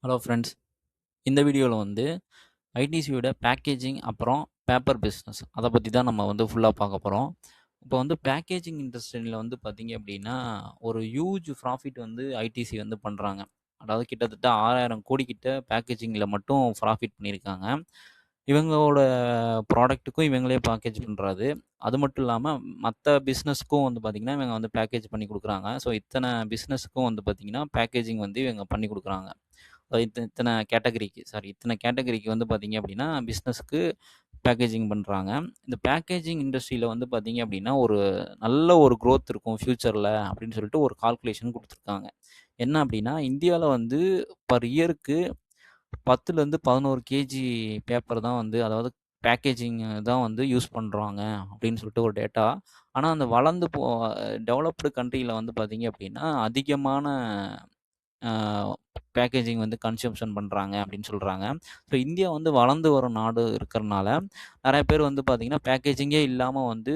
Hello friends. இந்த வீடியோவில் வந்து ஐடிசியோட பேக்கேஜிங் அப்புறம் பேப்பர் பிஸ்னஸ் அதை பற்றி தான் நம்ம வந்து ஃபுல்லாக பார்க்க போகிறோம். இப்போ வந்து பேக்கேஜிங் இண்டஸ்ட்ரியில் வந்து பார்த்தீங்க அப்படின்னா ஒரு ஹியூஜ் ப்ராஃபிட் வந்து ஐடிசி வந்து பண்ணுறாங்க. அதாவது கிட்டத்தட்ட 6,000 கோடி கிட்ட பேக்கேஜிங்கில் மட்டும் ப்ராஃபிட் பண்ணியிருக்காங்க. இவங்களோட ப்ராடக்ட்டுக்கும் இவங்களே பேக்கேஜ் பண்ணுறாது. அது மட்டும் இல்லாமல் மற்ற பிஸ்னஸ்க்கும் வந்து பார்த்திங்கன்னா இவங்க வந்து பேக்கேஜ் பண்ணி கொடுக்குறாங்க. ஸோ இத்தனை பிஸ்னஸ்க்கும் வந்து பார்த்திங்கன்னா பேக்கேஜிங் வந்து இவங்க பண்ணி கொடுக்குறாங்க. இத்தனை கேட்டகரிக்கு வந்து பார்த்தீங்க அப்படின்னா பிஸ்னஸ்க்கு பேக்கேஜிங் பண்ணுறாங்க. இந்த பேக்கேஜிங் இண்டஸ்ட்ரியில் வந்து பார்த்தீங்க அப்படின்னா ஒரு நல்ல ஒரு growth இருக்கும் ஃப்யூச்சரில் அப்படின்னு சொல்லிட்டு ஒரு கால்குலேஷன் கொடுத்துருக்காங்க. என்ன அப்படின்னா இந்தியாவில் வந்து பர் இயருக்கு 10லேருந்து 11 கேஜி பேப்பர் தான் வந்து, அதாவது பேக்கேஜிங் தான் வந்து யூஸ் பண்ணுறாங்க அப்படின்னு சொல்லிட்டு ஒரு டேட்டா. ஆனால் அந்த வளர்ந்து டெவலப்டு கண்ட்ரியில் வந்து பார்த்தீங்க அப்படின்னா அதிகமான பேக்கேஜிங் வந்து கன்சம்ப்ஷன் பண்ணுறாங்க அப்படின்னு சொல்கிறாங்க. ஸோ இந்தியா வந்து வளர்ந்து வரும் நாடு இருக்கிறனால நிறைய பேர் வந்து பார்த்திங்கன்னா பேக்கேஜிங்கே இல்லாமல் வந்து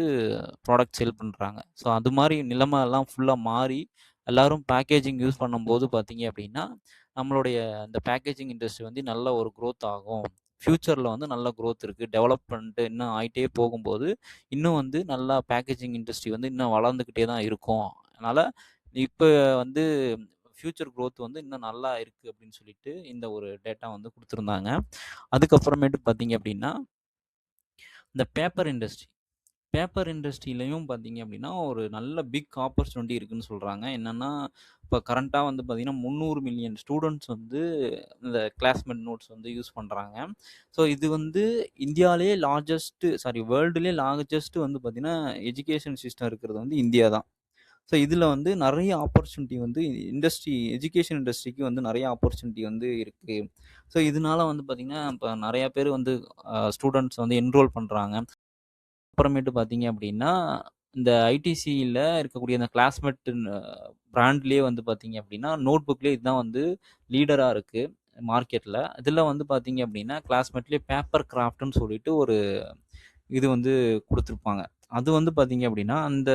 ப்ராடக்ட் சேல் பண்ணுறாங்க. ஸோ அது மாதிரி நிலைமை எல்லாம் ஃபுல்லாக மாறி எல்லோரும் பேக்கேஜிங் யூஸ் பண்ணும்போது பார்த்தீங்க அப்படின்னா நம்மளுடைய இந்த பேக்கேஜிங் இண்டஸ்ட்ரி வந்து நல்ல ஒரு growth ஆகும். ஃப்யூச்சரில் வந்து நல்ல growth இருக்குது. டெவலப்மெண்ட்டு இன்னும் ஆகிட்டே போகும்போது இன்னும் வந்து நல்லா பேக்கேஜிங் இண்டஸ்ட்ரி வந்து இன்னும் வளர்ந்துக்கிட்டே தான் இருக்கும். அதனால் இப்போ வந்து ஃப்யூச்சர் growth வந்து இன்னும் நல்லா இருக்குது அப்படின்னு சொல்லிட்டு இந்த ஒரு டேட்டா வந்து கொடுத்துருந்தாங்க. அதுக்கப்புறமேட்டு பார்த்தீங்க அப்படின்னா இந்த பேப்பர் இண்டஸ்ட்ரியிலையும் பார்த்தீங்க அப்படின்னா ஒரு நல்ல பிக் ஆப்பர்ச்சுனிட்டி இருக்குன்னு சொல்கிறாங்க. என்னென்னா இப்போ கரண்ட்டாக வந்து பார்த்திங்கன்னா 300 மில்லியன் ஸ்டூடெண்ட்ஸ் வந்து இந்த கிளாஸ்மேட் நோட்ஸ் வந்து யூஸ் பண்ணுறாங்க. ஸோ இது வந்து இந்தியாவிலே வேர்ல்டுலே லார்ஜஸ்ட்டு வந்து பார்த்திங்கன்னா எஜுகேஷன் சிஸ்டம் இருக்கிறது வந்து இந்தியா தான். ஸோ இதில் வந்து நிறைய ஆப்பர்ச்சுனிட்டி வந்து எஜுகேஷன் இண்டஸ்ட்ரிக்கு வந்து நிறைய ஆப்பர்ச்சுனிட்டி வந்து இருக்குது. ஸோ இதனால வந்து பார்த்திங்கன்னா இப்போ நிறையா பேர் வந்து ஸ்டூடெண்ட்ஸ் வந்து என்ரோல் பண்ணுறாங்க. அப்புறமேட்டு பார்த்தீங்க அப்படின்னா இந்த ஐடிசியில் இருக்கக்கூடிய அந்த கிளாஸ்மேட் பிராண்ட்லேயே வந்து பார்த்தீங்க அப்படின்னா நோட் புக்லேயே இதுதான் வந்து லீடராக இருக்குது மார்க்கெட்டில். இதில் வந்து பார்த்தீங்க அப்படின்னா கிளாஸ்மேட்லேயே பேப்பர் கிராஃப்ட்னு சொல்லிட்டு ஒரு இது வந்து கொடுத்துருப்பாங்க. அது வந்து பார்த்தீங்க அப்படின்னா அந்த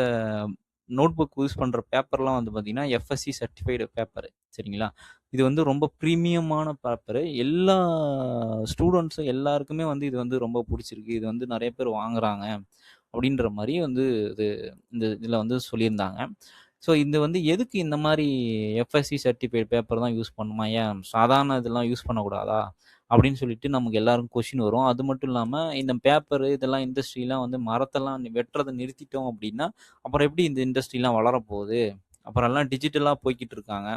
நோட் புக் யூஸ் பண்ணுற பேப்பர்லாம் வந்து பார்த்தீங்கன்னா எஃப்எஸ்சி சர்டிஃபைடு பேப்பர். சரிங்களா? இது வந்து ரொம்ப ப்ரீமியமான பேப்பரு. எல்லா ஸ்டூடெண்ட்ஸும் எல்லாருக்குமே வந்து இது வந்து ரொம்ப பிடிச்சிருக்கு. இது வந்து நிறைய பேர் வாங்குறாங்க அப்படின்ற மாதிரி வந்து இது இந்த இதில் வந்து சொல்லியிருந்தாங்க. ஸோ இது வந்து எதுக்கு இந்த மாதிரி எஃப்எஸ்சி சர்டிஃபைடு பேப்பர் தான் யூஸ் பண்ணுமா? ஏன் சாதாரண இதெல்லாம் யூஸ் பண்ணக்கூடாதா? அப்படின்னு சொல்லிட்டு நமக்கு எல்லாருக்கும் கொஷின் வரும். அது மட்டும் இல்லாமல் இந்த பேப்பரு இதெல்லாம் இண்டஸ்ட்ரிலாம் வந்து மரத்தெல்லாம் வெட்டுறதை நிறுத்திட்டோம் அப்படின்னா அப்புறம் எப்படி இந்த இண்டஸ்ட்ரிலாம் வளரப்போகுது? அப்புறம் எல்லாம் டிஜிட்டலாக போய்கிட்டு இருக்காங்க.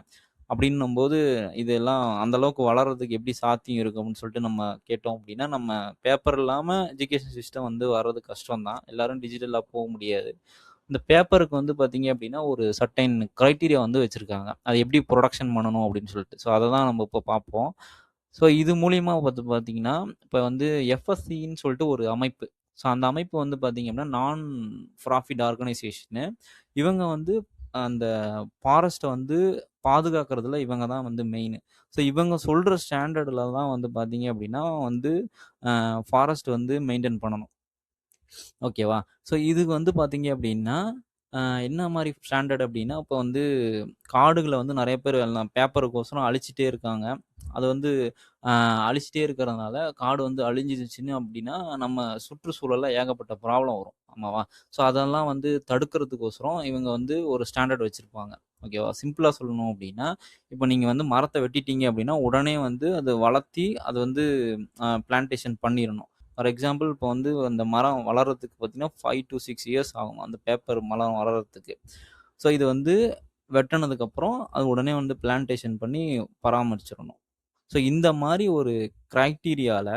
அப்படின்னும்போது இதெல்லாம் அந்தளவுக்கு வளர்கிறதுக்கு எப்படி சாத்தியம் இருக்குது அப்படின்னு சொல்லிட்டு நம்ம கேட்டோம் அப்படின்னா நம்ம பேப்பர் இல்லாமல் எஜுகேஷன் சிஸ்டம் வந்து வர்றது கஷ்டம் தான். எல்லோரும் டிஜிட்டலாக போக முடியாது. இந்த பேப்பருக்கு வந்து பார்த்தீங்க அப்படின்னா ஒரு சர்டைன் க்ரைட்டீரியா வந்து வச்சுருக்காங்க. அதை எப்படி ப்ரொடக்ஷன் பண்ணணும் அப்படின்னு சொல்லிட்டு. ஸோ அதை தான் நம்ம இப்போ பார்ப்போம். ஸோ இது மூலியமா பார்த்தீங்கன்னா இப்போ வந்து எஃப்எஸ்சின்னு சொல்லிட்டு ஒரு அமைப்பு. ஸோ அந்த அமைப்பு வந்து பார்த்தீங்க அப்படின்னா நான் ப்ராஃபிட் ஆர்கனைசேஷனு. இவங்க வந்து அந்த ஃபாரஸ்ட்டை வந்து பாதுகாக்கிறதுல இவங்க தான் வந்து மெயினு. ஸோ இவங்க சொல்கிற ஸ்டாண்டர்டில் தான் வந்து பார்த்தீங்க அப்படின்னா வந்து ஃபாரஸ்ட் வந்து மெயின்டைன் பண்ணணும். ஓகேவா? ஸோ இதுக்கு வந்து பார்த்தீங்க அப்படின்னா என்ன மாதிரி ஸ்டாண்டர்ட் அப்படின்னா இப்போ வந்து காடுகளை வந்து நிறைய பேர் எல்லாம் பேப்பருக்கோசரம் அழிச்சிட்டே இருக்காங்க. அது வந்து அழிச்சிட்டே இருக்கிறதுனால காடு வந்து அழிஞ்சிருச்சுன்னு அப்படின்னா நம்ம சுற்றுச்சூழலில் ஏகப்பட்ட ப்ராப்ளம் வரும். ஆமாவா? ஸோ அதெல்லாம் வந்து தடுக்கிறதுக்கோசரம் இவங்க வந்து ஒரு ஸ்டாண்டர்ட் வச்சுருப்பாங்க. ஓகேவா? சிம்பிளாக சொல்லணும் அப்படின்னா இப்போ நீங்கள் வந்து மரத்தை வெட்டிட்டீங்க அப்படின்னா உடனே வந்து அதை வளர்த்தி அது வந்து பிளான்டேஷன் பண்ணிடணும். ஃபார் எக்ஸாம்பிள் இப்போ வந்து அந்த மரம் வளர்கிறதுக்கு பார்த்தீங்கன்னா 5 to 6 இயர்ஸ் ஆகும் அந்த பேப்பர் மரம் வளர்கிறதுக்கு. ஸோ இது வந்து வெட்டினதுக்கப்புறம் அது உடனே வந்து பிளான்டேஷன் பண்ணி பராமரிச்சிடணும். ஸோ இந்த மாதிரி ஒரு க்ரைட்டீரியாவில்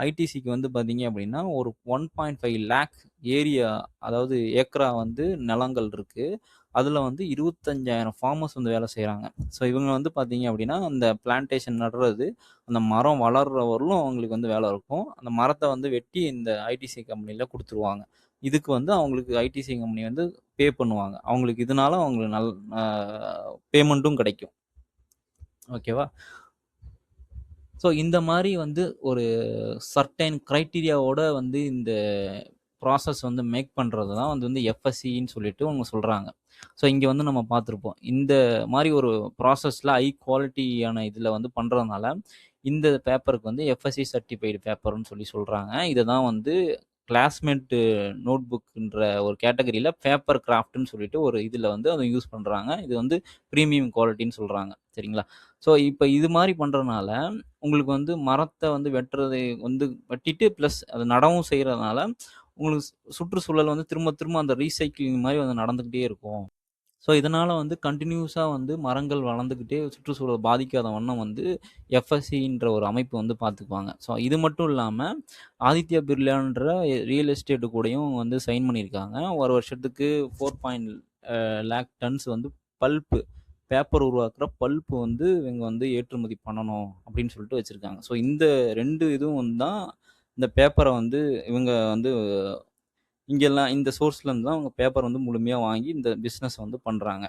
ஐடிசிக்கு வந்து பார்த்தீங்க அப்படின்னா ஒரு 1.5 லேக் ஏரியா, அதாவது ஏக்கரா வந்து நிலங்கள் இருக்குது. அதில் வந்து 25,000 ஃபார்மர்ஸ் வந்து வேலை செய்கிறாங்க. ஸோ இவங்க வந்து பார்த்தீங்க அப்படின்னா அந்த பிளான்டேஷன் நடுறது, அந்த மரம் வளர்ற வரலும் அவங்களுக்கு வந்து வேலை இருக்கும். அந்த மரத்தை வந்து வெட்டி இந்த ஐடிசி கம்பெனியில் கொடுத்துருவாங்க. இதுக்கு வந்து அவங்களுக்கு ஐடிசி கம்பெனி வந்து பே பண்ணுவாங்க. அவங்களுக்கு இதனால அவங்களுக்கு பேமெண்ட்டும் கிடைக்கும். ஓகேவா? ஸோ இந்த மாதிரி வந்து ஒரு சர்டைன் க்ரைட்டீரியாவோட வந்து இந்த ப்ராசஸ் வந்து மேக் பண்ணுறது தான் வந்து எஃப்எஸ்சின்னு சொல்லிட்டு அவங்க சொல்கிறாங்க. ஸோ இங்கே வந்து நம்ம பார்த்துருப்போம். இந்த மாதிரி ஒரு ப்ராசஸில் ஹை குவாலிட்டியான இதில் வந்து பண்ணுறதுனால இந்த பேப்பருக்கு வந்து எஃப்எஸ்சி சர்டிஃபைடு பேப்பர்னு சொல்லி சொல்கிறாங்க. இதை தான் வந்து கிளாஸ்மேட் நோட் புக்ன்ற ஒரு கேட்டகரியில் பேப்பர் கிராஃப்ட்னு சொல்லிட்டு ஒரு இதில் வந்து அதை யூஸ் பண்ணுறாங்க. இது வந்து ப்ரீமியம் குவாலிட்டின்னு சொல்கிறாங்க. சரிங்களா? ஸோ இப்போ இது மாதிரி பண்ணுறதுனால உங்களுக்கு வந்து மரத்தை வந்து வெட்டுறதை வந்து வெட்டிட்டு ப்ளஸ் அது நடவும் செய்கிறதுனால உங்களுக்கு சுற்றுச்சூழல் வந்து திரும்ப திரும்ப அந்த ரீசைக்கிளிங் மாதிரி வந்து நடந்துக்கிட்டே இருக்கும். ஸோ இதனால் வந்து கண்டினியூஸாக வந்து மரங்கள் வளர்ந்துக்கிட்டே சுற்றுச்சூழல் பாதிக்காத வண்ணம் வந்து எஃப்எஸ்சின்ற ஒரு அமைப்பு வந்து பார்த்துக்குவாங்க. ஸோ இது மட்டும் இல்லாமல் ஆதித்யா பிர்லான்ற ரியல் எஸ்டேட்டு கூடயும் வந்து சைன் பண்ணியிருக்காங்க. ஒரு வருஷத்துக்கு 4 லேக் டன்ஸ் வந்து பல்ப்பு பேப்பர் உருவாக்குற பல்ப்பு வந்து இவங்க வந்து ஏற்றுமதி பண்ணணும் அப்படின்னு சொல்லிட்டு வச்சுருக்காங்க. ஸோ இந்த 2 இதுவும் வந்து தான் இந்த பேப்பரை வந்து இவங்க வந்து இங்கெல்லாம் இந்த சோர்ஸ்லேருந்து தான் அவங்க பேப்பர் வந்து முழுமையாக வாங்கி இந்த பிஸ்னஸ் வந்து பண்ணுறாங்க.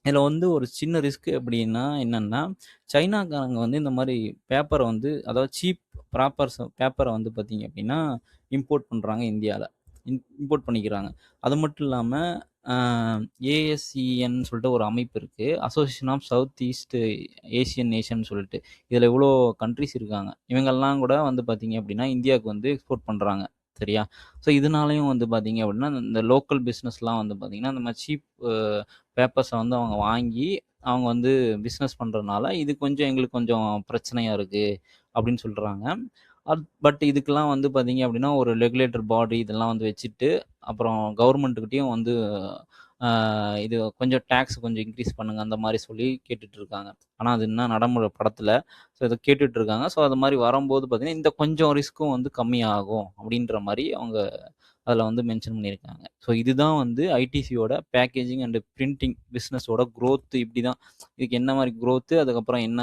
இதில் வந்து ஒரு சின்ன ரிஸ்க் எப்படின்னா என்னென்னா, சைனாக்காரங்க வந்து இந்த மாதிரி பேப்பரை வந்து அதாவது சீப் பேப்பரை வந்து பார்த்தீங்க அப்படின்னா இம்போர்ட் பண்ணுறாங்க இந்தியாவில். இம்போர்ட் பண்ணிக்கிறாங்க. அது மட்டும் இல்லாமல் ஏஎஸ்இஎன் சொல்லிட்டு ஒரு அமைப்பு இருக்குது. Association of South East Asian Nation சொல்லிட்டு. இதில் இவ்வளோ கண்ட்ரிஸ் இருக்காங்க. இவங்கெல்லாம் கூட வந்து பார்த்தீங்க அப்படின்னா இந்தியாவுக்கு வந்து எக்ஸ்போர்ட் பண்ணுறாங்க. சரியா? ஸோ இதனாலையும் வந்து பார்த்தீங்க அப்படின்னா இந்த லோக்கல் பிஸ்னஸ்லாம் வந்து பார்த்தீங்கன்னா இந்த மாதிரி சீப் பேப்பர்ஸை வந்து அவங்க வாங்கி அவங்க வந்து பிஸ்னஸ் பண்ணுறதுனால இது கொஞ்சம் எங்களுக்கு கொஞ்சம் பிரச்சனையாக இருக்குது அப்படின்னு சொல்கிறாங்க. பட் இதுக்கெல்லாம் வந்து பார்த்தீங்க அப்படின்னா ஒரு ரெகுலேட்டர் பாடி இதெல்லாம் வந்து வச்சுட்டு அப்புறம் கவர்மெண்ட்டுக்கிட்டேயும் வந்து இது கொஞ்சம் டேக்ஸ் கொஞ்சம் இன்க்ரீஸ் பண்ணுங்க அந்த மாதிரி சொல்லி கேட்டுட்ருக்காங்க. ஆனால் அது இன்னும் நடைமுறை படத்தில். ஸோ இதை கேட்டுட்ருக்காங்க. ஸோ அது மாதிரி வரும்போது பார்த்தீங்கன்னா இந்த கொஞ்சம் ரிஸ்க்கும் வந்து கம்மியாகும் அப்படின்ற மாதிரி அவங்க அதில் வந்து மென்ஷன் பண்ணியிருக்காங்க. ஸோ இதுதான் வந்து ஐடிசியோட பேக்கேஜிங் அண்டு பிரிண்டிங் பிஸ்னஸோட க்ரோத்து இப்படி தான். இதுக்கு என்ன மாதிரி க்ரோத்து அதுக்கப்புறம் என்ன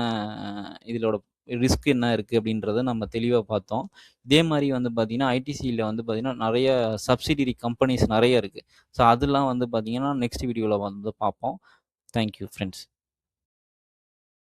இதோட ரிஸ்க் என்ன இருக்குது அப்படின்றத நம்ம தெளிவாக பார்த்தோம். இதே மாதிரி வந்து பார்த்திங்கன்னா ஐடிசியில் வந்து பார்த்திங்கன்னா நிறைய சப்சிடியரி கம்பெனிஸ் நிறைய இருக்குது. ஸோ அதெல்லாம் வந்து பார்த்திங்கன்னா நெக்ஸ்ட் வீடியோவில் வந்து பார்ப்போம். Thank you friends.